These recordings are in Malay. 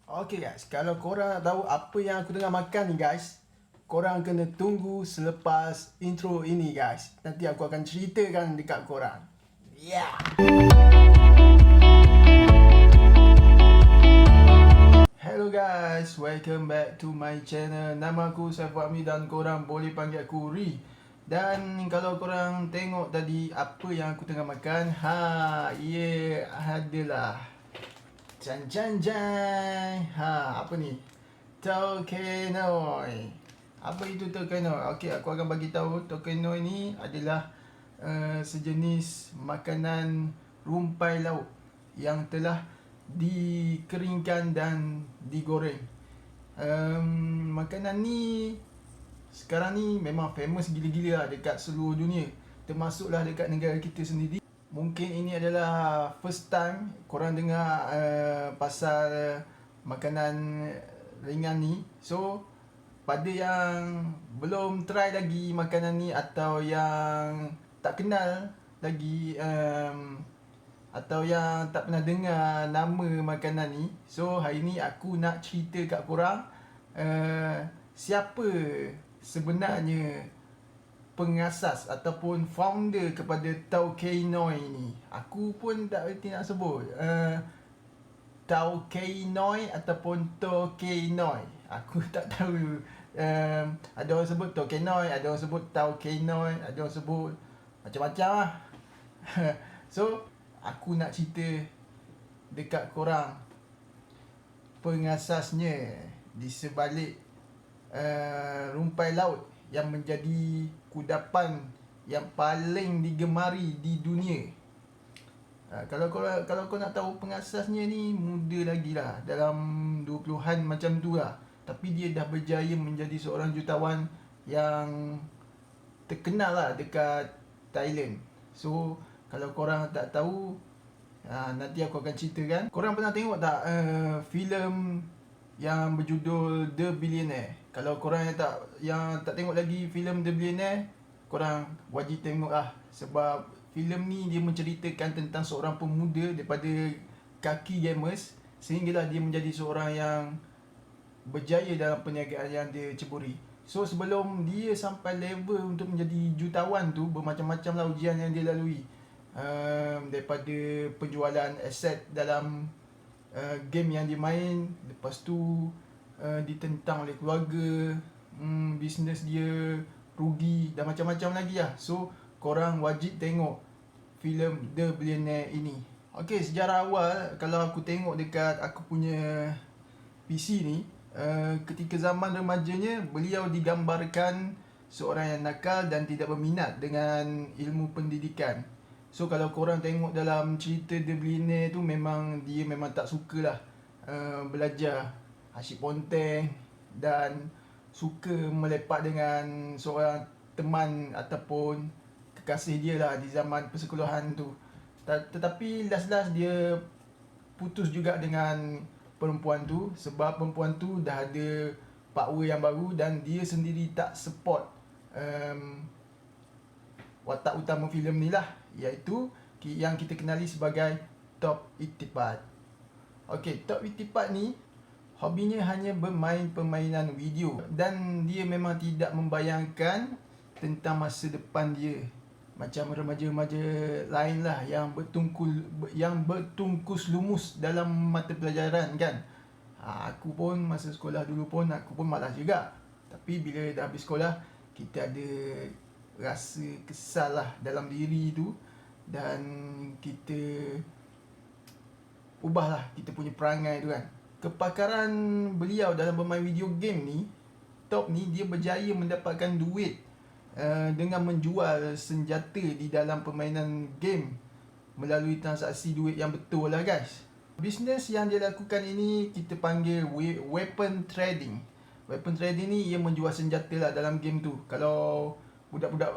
Okay guys, kalau korang nak tahu apa yang aku tengah makan ni guys, korang kena tunggu selepas intro ini guys. Nanti aku akan ceritakan dekat korang. Yeah. Hello guys, welcome back to my channel. Nama aku Saiful Amir dan korang boleh panggil aku Ri. Dan kalau korang tengok tadi apa yang aku tengah makan, adalah Jan. Apa ni? Tokenoi. Apa itu tokenoi? Okey, aku akan bagi tahu tokenoi ni adalah sejenis makanan rumpai laut yang telah dikeringkan dan digoreng. Makanan ni sekarang ni memang famous gila-gila lah dekat seluruh dunia, termasuklah dekat negara kita sendiri. Mungkin ini adalah first time korang dengar pasal makanan ringan ni. So pada yang belum try lagi makanan ni atau yang tak kenal lagi atau yang tak pernah dengar nama makanan ni, so hari ni aku nak cerita kat korang siapa sebenarnya pengasas ataupun founder kepada Tokenoi ni. Aku pun tak reti nak sebut Tokenoi ataupun Tokenoi. Aku tak tahu. Ada orang sebut Tokenoi, ada orang sebut Tokenoi, ada orang sebut macam-macam lah. So aku nak cerita dekat korang pengasasnya di sebalik rumpai laut yang menjadi kudapan yang paling digemari di dunia. Kalau kau nak tahu pengasasnya ni, muda lagi lah, dalam 20-an macam tu lah. Tapi dia dah berjaya menjadi seorang jutawan yang terkenal lah dekat Thailand. So kalau korang tak tahu, nanti aku akan ceritakan. Korang pernah tengok tak filem yang berjudul The Billionaire? Kalau korang yang tak tengok lagi filem The Billionaire, korang wajib tengok lah. Sebab filem ni dia menceritakan tentang seorang pemuda daripada kaki gamers sehinggalah dia menjadi seorang yang berjaya dalam perniagaan yang dia ceburi. So sebelum dia sampai level untuk menjadi jutawan tu, bermacam-macam lah ujian yang dia lalui. Daripada penjualan aset dalam game yang dia main, lepas tu ditentang oleh keluarga, bisnes dia rugi dan macam-macam lagi lah. So korang wajib tengok filem The Billionaire ini. Okay, sejarah awal kalau aku tengok dekat aku punya PC ni, ketika zaman remajanya, beliau digambarkan seorang yang nakal dan tidak berminat dengan ilmu pendidikan. So kalau korang tengok dalam cerita The Billionaire tu, dia memang tak sukalah belajar, asyik ponteng dan suka melepak dengan seorang teman ataupun kekasih dia lah di zaman persekolahan tu. Tetapi last dia putus juga dengan perempuan tu sebab perempuan tu dah ada power yang baru dan dia sendiri tak support watak utama filem ni lah, iaitu yang kita kenali sebagai Top Itipat. Okay, Top Itipat ni hobinya hanya bermain permainan video dan dia memang tidak membayangkan tentang masa depan dia macam remaja-remaja lain lah yang bertungkus lumus dalam mata pelajaran kan. Aku pun masa sekolah dulu pun aku pun malas juga. Tapi bila dah habis sekolah, kita ada rasa kesal lah dalam diri tu dan kita ubahlah kita punya perangai tu kan. Kepakaran beliau dalam bermain video game ni, Top ni, dia berjaya mendapatkan duit dengan menjual senjata di dalam permainan game melalui transaksi duit yang betul lah guys. Bisnes yang dia lakukan ini kita panggil weapon trading. Weapon trading ni ia menjual senjata lah dalam game tu. Kalau budak-budak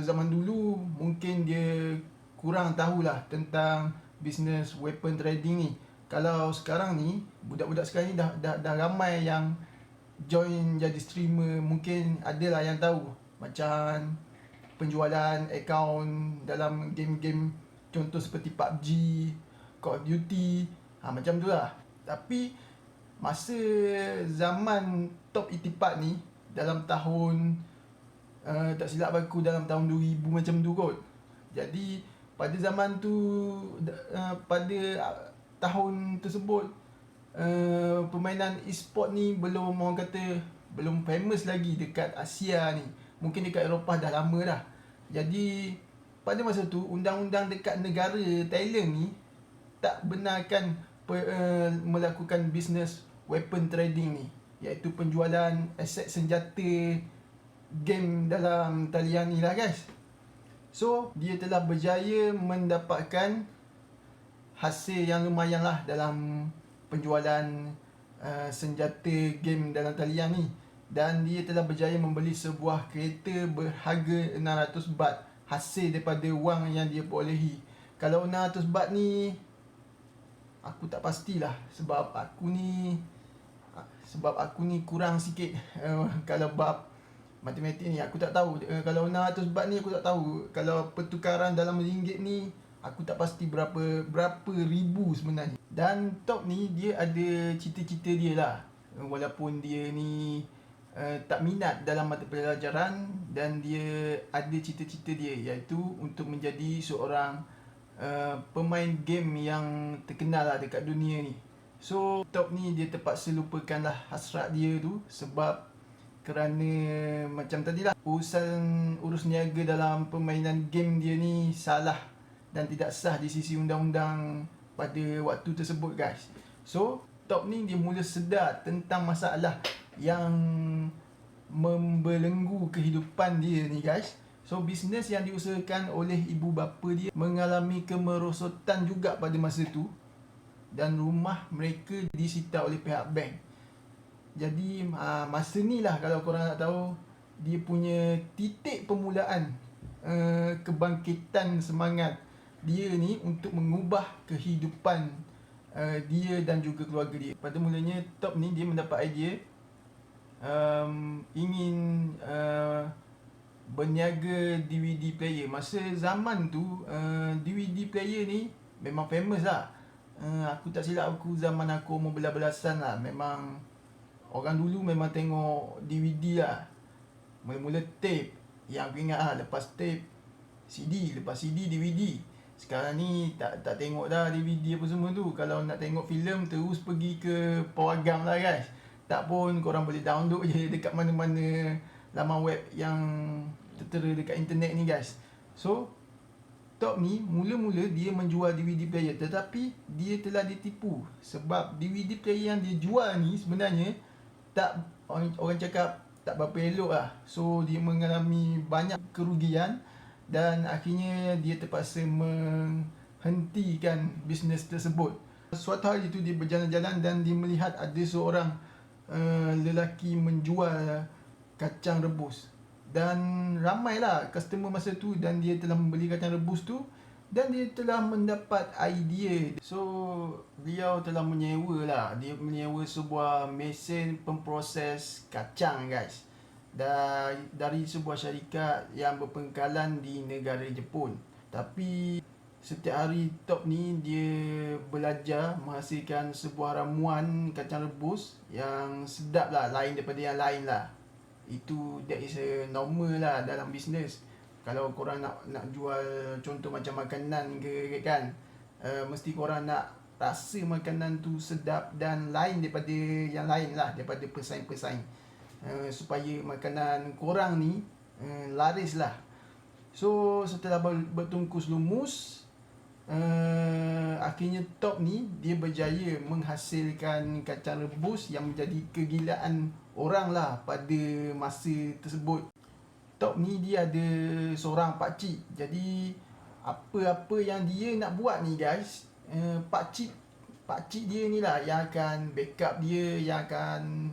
zaman dulu mungkin dia kurang tahulah tentang bisnes weapon trading ni. Kalau sekarang ni, budak-budak sekarang ni dah ramai yang join jadi streamer. Mungkin adalah yang tahu macam penjualan akaun dalam game-game contoh seperti PUBG, Call of Duty, macam tu lah. Tapi masa zaman Top Itipat ni, dalam tahun tak silap aku dalam tahun 2000 macam tu kot. Jadi pada zaman tu, pada tahun tersebut, permainan e-sport ni belum, orang kata belum famous lagi dekat Asia ni. Mungkin dekat Eropah dah lama dah. Jadi pada masa tu, undang-undang dekat negara Thailand ni tak benarkan melakukan bisnes weapon trading ni, iaitu penjualan aset senjata game dalam talian ni lah guys. So dia telah berjaya mendapatkan hasil yang lumayan lah dalam penjualan senjata game dalam talian ni. Dan dia telah berjaya membeli sebuah kereta berharga 600 baht hasil daripada wang yang dia perolehi. Kalau 600 baht ni aku tak pastilah, sebab aku ni kurang sikit kalau bab matematik ni aku tak tahu. Kalau 600 baht ni aku tak tahu. Kalau pertukaran dalam ringgit ni aku tak pasti berapa ribu sebenarnya. Dan Top ni dia ada cita-cita dia lah. Walaupun dia ni tak minat dalam mata pelajaran, dan dia ada cita-cita dia, iaitu untuk menjadi seorang pemain game yang terkenal lah dekat dunia ni. So Top ni dia terpaksa lupakan lah hasrat dia tu, sebab kerana macam tadilah, urus niaga dalam permainan game dia ni salah dan tidak sah di sisi undang-undang pada waktu tersebut guys. So Top ni dia mula sedar tentang masalah yang membelenggu kehidupan dia ni guys. So bisnes yang diusahakan oleh ibu bapa dia mengalami kemerosotan juga pada masa tu, dan rumah mereka disita oleh pihak bank. Jadi masa ni lah, kalau korang nak tahu, dia punya titik permulaan kebangkitan semangat dia ni untuk mengubah kehidupan dia dan juga keluarga dia. Pada mulanya Top ni dia mendapat idea ingin berniaga DVD player. Masa zaman tu DVD player ni memang famous lah. Aku tak silap aku, zaman aku umur belas-belasan lah, memang orang dulu memang tengok DVD lah. Mula-mula tape, yang aku ingat lah, lepas tape CD, lepas CD DVD. Sekarang ni tak tengok dah DVD apa semua tu. Kalau nak tengok filem terus pergi ke pawagam lah guys. Tak pun korang boleh download je dekat mana-mana laman web yang tertera dekat internet ni guys. So Top ni mula-mula dia menjual DVD player, tetapi dia telah ditipu, sebab DVD player yang dia jual ni sebenarnya tak, orang cakap tak berapa elok lah. So dia mengalami banyak kerugian, dan akhirnya dia terpaksa menghentikan bisnes tersebut. Suatu hari itu dia berjalan-jalan dan dia melihat ada seorang lelaki menjual kacang rebus. Dan ramailah customer masa tu, dan dia telah membeli kacang rebus tu, dan dia telah mendapat idea. So beliau telah menyewa lah, dia menyewa sebuah mesin pemproses kacang guys, dari sebuah syarikat yang berpangkalan di negara Jepun. Tapi setiap hari Top ni dia belajar menghasilkan sebuah ramuan kacang rebus yang sedap lah, lain daripada yang lain lah. Itu that is a normal lah dalam bisnes. Kalau korang nak jual contoh macam makanan ke kan, mesti korang nak rasa makanan tu sedap dan lain daripada yang lain lah, daripada pesaing-pesaing, supaya makanan korang ni laris lah. So setelah bertungkus lumus, akhirnya Top ni dia berjaya menghasilkan kacang rebus yang menjadi kegilaan orang lah pada masa tersebut. Top ni dia ada seorang pakcik. Jadi apa-apa yang dia nak buat ni guys, pakcik dia ni lah yang akan backup dia, yang akan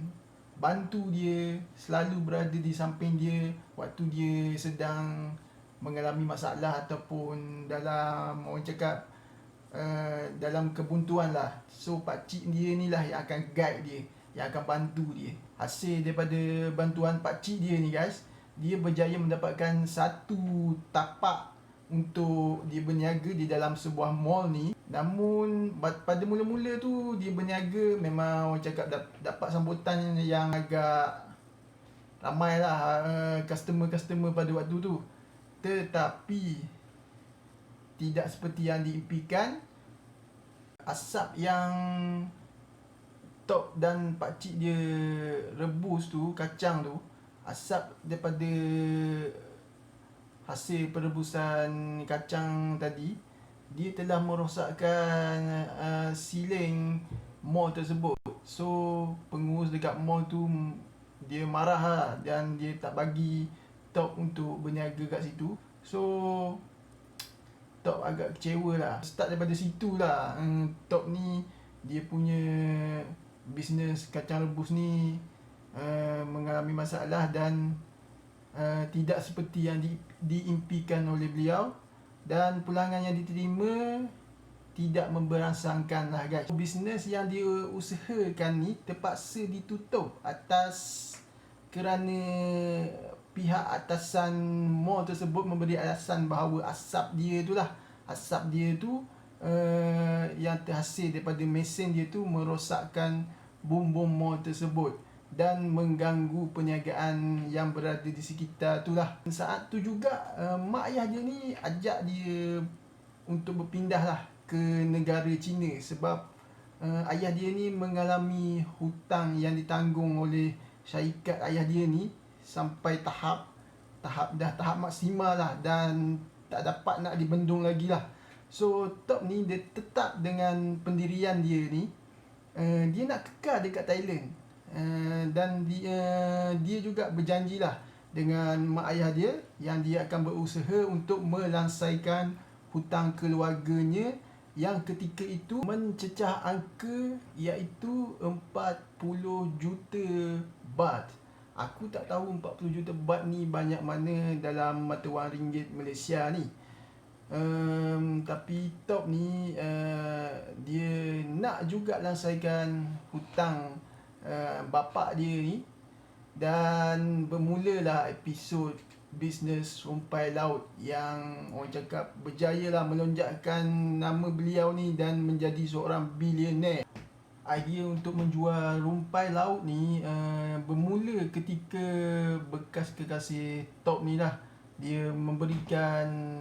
bantu dia, selalu berada di samping dia waktu dia sedang mengalami masalah ataupun dalam, orang cakap, dalam kebuntuan lah. So pakcik dia ni lah yang akan guide dia, yang akan bantu dia. Hasil daripada bantuan pakcik dia ni guys, dia berjaya mendapatkan satu tapak untuk dia berniaga di dalam sebuah mall ni. Namun pada mula-mula tu dia berniaga memang orang cakap dapat sambutan yang agak ramai lah customer-customer pada waktu tu. Tetapi tidak seperti yang diimpikan. Asap yang Tok dan pakcik dia rebus tu, kacang tu, asap daripada hasil perebusan kacang tadi, dia telah merosakkan siling mall tersebut. So pengurus dekat mall tu dia marah lah, dan dia tak bagi Tok untuk berniaga kat situ. So Tok agak kecewa lah. Start daripada situ lah Tok ni dia punya bisnes kacang rebus ni mengalami masalah dan tidak seperti yang diimpikan oleh beliau, dan pulangan yang diterima tidak memberangsangkan lah guys. Bisnes yang dia usahakan ni terpaksa ditutup atas kerana pihak atasan mall tersebut memberi alasan bahawa asap dia tu yang terhasil daripada mesin dia tu merosakkan bom-bom mall tersebut dan mengganggu perniagaan yang berada di sekitar tu lah. Saat tu juga mak ayah dia ni ajak dia untuk berpindah lah ke negara China, sebab ayah dia ni mengalami hutang yang ditanggung oleh syarikat ayah dia ni sampai tahap maksimal lah, dan tak dapat nak dibendung lagi lah. So Tok ni dia tetap dengan pendirian dia ni, dia nak kekal dekat Thailand, dan dia juga berjanji lah dengan mak ayah dia yang dia akan berusaha untuk melansaikan hutang keluarganya yang ketika itu mencecah angka iaitu 40 juta baht. Aku tak tahu 40 juta baht ni banyak mana dalam mata wang ringgit Malaysia ni. Tapi Tok ni dia nak juga lansaikan hutang bapa dia ni, dan bermulalah episod bisnes rumpai laut yang orang cakap berjaya lah melonjakkan nama beliau ni dan menjadi seorang bilioner. Idea untuk menjual rumpai laut ni bermula ketika bekas kekasih Tok ni lah. Dia memberikan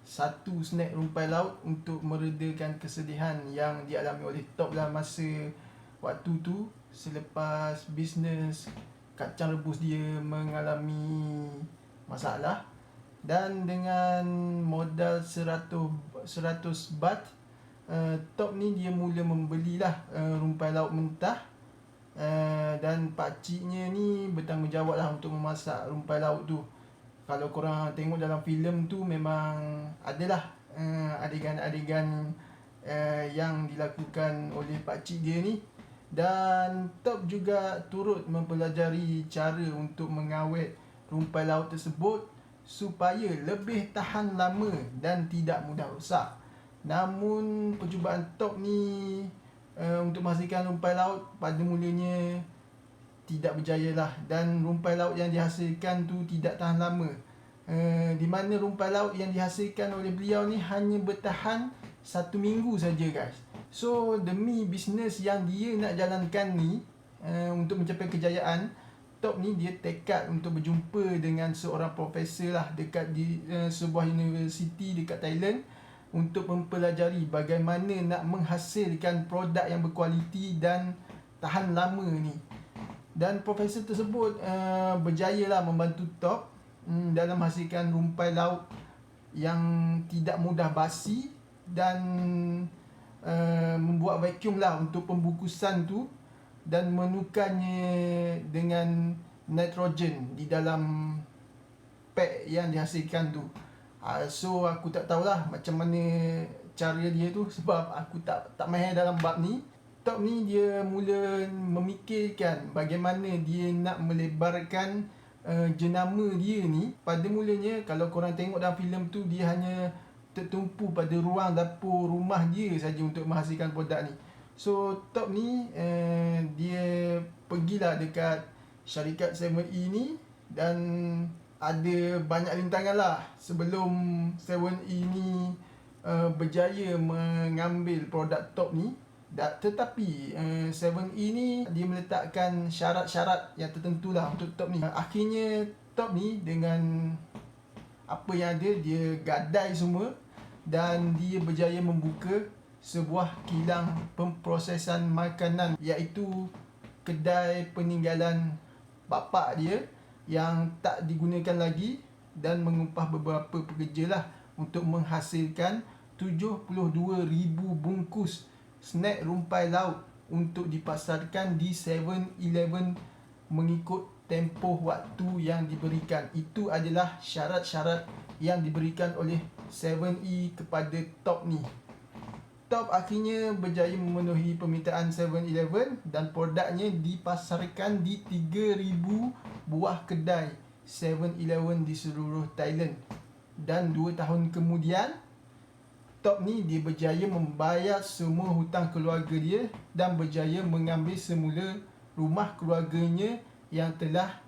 satu snack rumpai laut untuk meredakan kesedihan yang dialami oleh Tok dalam masa waktu tu selepas bisnes kacang rebus dia mengalami masalah. Dan dengan modal 100 baht, Tok ni dia mula membelilah rumpai laut mentah, dan pakciknya ni bertanggungjawab lah untuk memasak rumpai laut tu. Kalau korang tengok dalam filem tu memang adalah adegan-adegan yang dilakukan oleh pakcik dia ni. Dan Tok juga turut mempelajari cara untuk mengawet rumpai laut tersebut supaya lebih tahan lama dan tidak mudah rosak. Namun percubaan Tok ni untuk menghasilkan rumpai laut pada mulanya tidak berjaya lah, dan rumpai laut yang dihasilkan tu tidak tahan lama. Di mana rumpai laut yang dihasilkan oleh beliau ni hanya bertahan 1 minggu saja guys. So demi bisnes yang dia nak jalankan ni, untuk mencapai kejayaan, Tok ni dia tekad untuk berjumpa dengan seorang profesor lah dekat di sebuah universiti dekat Thailand untuk mempelajari bagaimana nak menghasilkan produk yang berkualiti dan tahan lama ni. Dan profesor tersebut berjaya lah membantu Tok dalam menghasilkan rumpai laut yang tidak mudah basi, dan membuat vacuum lah untuk pembungkusan tu dan menukarnya dengan nitrogen di dalam pack yang dihasilkan tu. So aku tak tahulah macam mana cara dia tu, sebab aku tak mahir dalam bab ni. Tok ni dia mula memikirkan bagaimana dia nak melebarkan jenama dia ni. Pada mulanya kalau korang tengok dalam filem tu, dia hanya tertumpu pada ruang dapur rumah dia saja untuk menghasilkan produk ni. So Tok ni dia pergilah dekat syarikat 7E ni, dan ada banyak rintangan lah sebelum 7E ni berjaya mengambil produk top ni. Tetapi 7E ni dia meletakkan syarat-syarat yang tertentu lah untuk top ni. Akhirnya top ni dengan apa yang ada, dia gadai semua dan dia berjaya membuka sebuah kilang pemprosesan makanan, iaitu kedai peninggalan bapa dia yang tak digunakan lagi, dan mengupah beberapa pekerja lah untuk menghasilkan 72,000 bungkus snack rumpai laut untuk dipasarkan di 7-Eleven mengikut tempoh waktu yang diberikan. Itu adalah syarat-syarat yang diberikan oleh 7E kepada Top ni. Top akhirnya berjaya memenuhi permintaan 7-Eleven dan produknya dipasarkan di 3,000 buah kedai 7-Eleven di seluruh Thailand. Dan 2 tahun kemudian, Top ni dia berjaya membayar semua hutang keluarga dia dan berjaya mengambil semula rumah keluarganya yang telah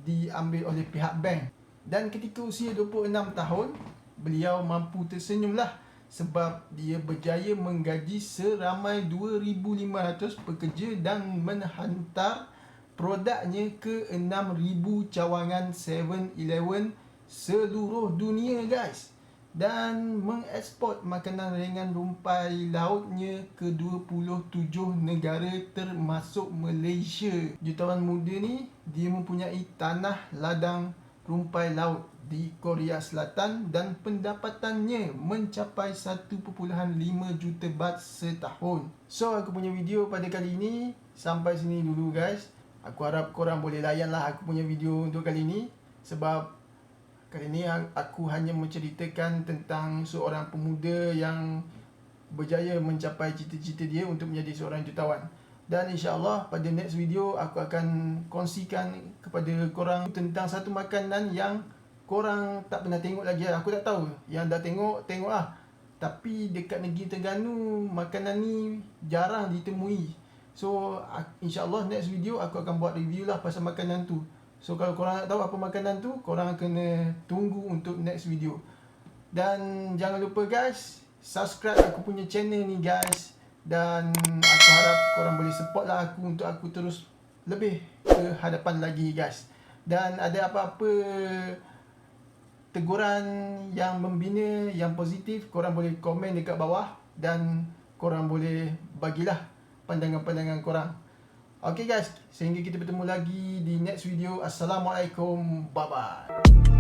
diambil oleh pihak bank. Dan ketika usia 26 tahun, beliau mampu tersenyumlah sebab dia berjaya menggaji seramai 2,500 pekerja dan menghantar produknya ke 6,000 cawangan 7-Eleven seluruh dunia, guys. Dan mengeksport makanan ringan rumpai lautnya ke 27 negara termasuk Malaysia. Jutawan muda ni dia mempunyai tanah ladang rumpai laut di Korea Selatan dan pendapatannya mencapai 1.5 juta baht setahun. So aku punya video pada kali ini sampai sini dulu, guys. Aku harap korang boleh layanlah aku punya video untuk kali ini, sebab kali ini aku hanya menceritakan tentang seorang pemuda yang berjaya mencapai cita-cita dia untuk menjadi seorang jutawan. Dan insyaAllah pada next video aku akan kongsikan kepada korang tentang satu makanan yang korang tak pernah tengok lagi. Aku tak tahu, yang dah tengok, tengok lah. Tapi dekat negeri Terengganu, makanan ni jarang ditemui. So insyaAllah next video aku akan buat review lah pasal makanan tu. So kalau korang nak tahu apa makanan tu, korang kena tunggu untuk next video. Dan jangan lupa guys, subscribe aku punya channel ni guys. Dan aku harap korang boleh support lah aku untuk aku terus lebih ke hadapan lagi, guys. Dan ada apa-apa teguran yang membina, yang positif, korang boleh komen dekat bawah dan korang boleh bagilah pandangan-pandangan korang. Okay guys, sehingga kita bertemu lagi di next video. Assalamualaikum, bye bye.